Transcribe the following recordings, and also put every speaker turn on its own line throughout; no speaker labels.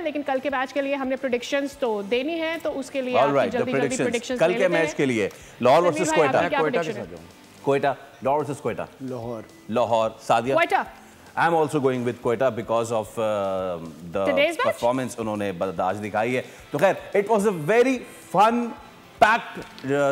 लेकिन कल के मैच के लिए हमने प्रेडिक्शंस तो देनी है, तो उसके लिए जल्दी प्रेडिक्शंस
कल के मैच के लिए लाहौर वर्सेस कोयटा, लाहौर वर्सेस कोयटा, लाहौर, सादिया
Quetta.
I am also going with Quetta because of the performance उन्होंने आज दिखाई है। तो खैर it was a very fun packed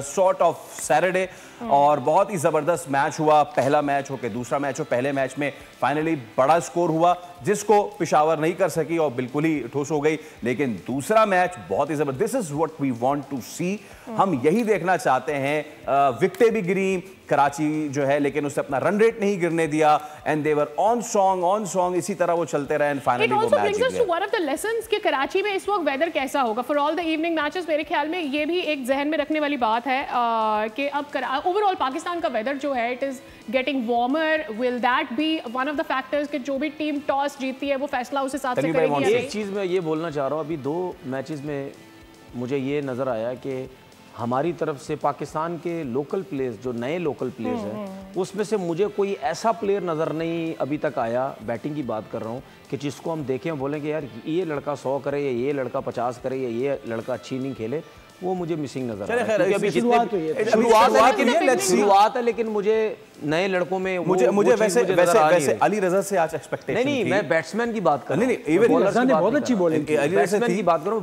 sort of Saturday और बहुत ही जबरदस्त मैच हुआ। पहला मैच हो के दूसरा मैच हो, पहले मैच में फाइनली बड़ा स्कोर हुआ जिसको पेशावर नहीं कर सकी और बिल्कुल ही ठोस हो गई, लेकिन दूसरा मैच बहुत ही जबरदस्त। This is what we want to see, हम यही देखना चाहते हैं। विकेटें भी गिरी कराची जो है, लेकिन उसने अपना रन रेट नहीं गिरने दिया and they were on song, इसी तरह वो चलते रहे एंड फाइनली वो मैच जीत गए।
वन ऑफ द लेसन्स कि कराची में इस वक्त वेदर कैसा होगा for all the evening matches, मेरे ख्याल में ये भी एक जहन में रखने वाली बात है कि अब ओवरऑल पाकिस्तान का वेदर जो है it is getting warmer. Will that be one of the factors कि जो भी टीम टॉस जीतती है वो फैसला उस हिसाब से करेगी?
एक चीज मैं ये बोलना चाह रहा हूँ, अभी 2 मैचेस में मुझे ये नजर आया कि हमारी तरफ से पाकिस्तान के लोकल प्लेयर्स, जो नए लोकल प्लेयर्स हैं, उसमें से मुझे कोई ऐसा प्लेयर नज़र नहीं अभी तक आया, बैटिंग की बात कर रहा हूँ, कि जिसको हम देखें बोलेंगे यार ये लड़का 100 करे या ये लड़का 50 करे या ये लड़का अच्छी इनिंग खेले। वो मुझे मिसिंग नजर आ रहा है। शुरुआत है, लेकिन मुझे नए लड़कों में
मुझे वैसे अली रजा से आज एक्सपेक्टेशन
नहीं, मैं बैट्समैन की बात कर रहा हूं।
नहीं, इवन
बहुत अच्छी बॉलिंग की,
अली रजा की
बात करो,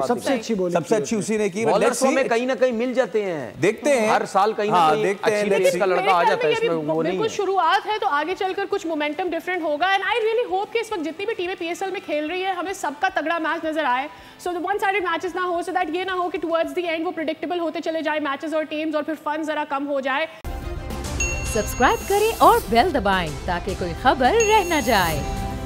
सबसे अच्छी बॉलिंग,
सबसे अच्छी उसी ने की।
बॉलर्स में कहीं ना कहीं मिल जाते हैं,
देखते हैं
हर साल कहीं ना कहीं अच्छी पेस का लड़का आ जाता है, इसमें वो नहीं है।
शुरुआत है तो आगे चलकर कुछ मोमेंटम डिफरेंट होगा एंड आई रियली होप कि इस वक्त जितनी भी टीमें पीएसएल में खेल रही है हमें सबका तगड़ा मैच नजर आए, so the one sided matches ना हो, सो दैट ये ना हो कि टुवर्ड्स द एंड वो प्रेडिक्टेबल होते चले जाए मैचेस और टीम्स और फिर फन जरा कम हो जाए।
सब्सक्राइब करें और बेल दबाएं ताकि कोई खबर रह न जाए।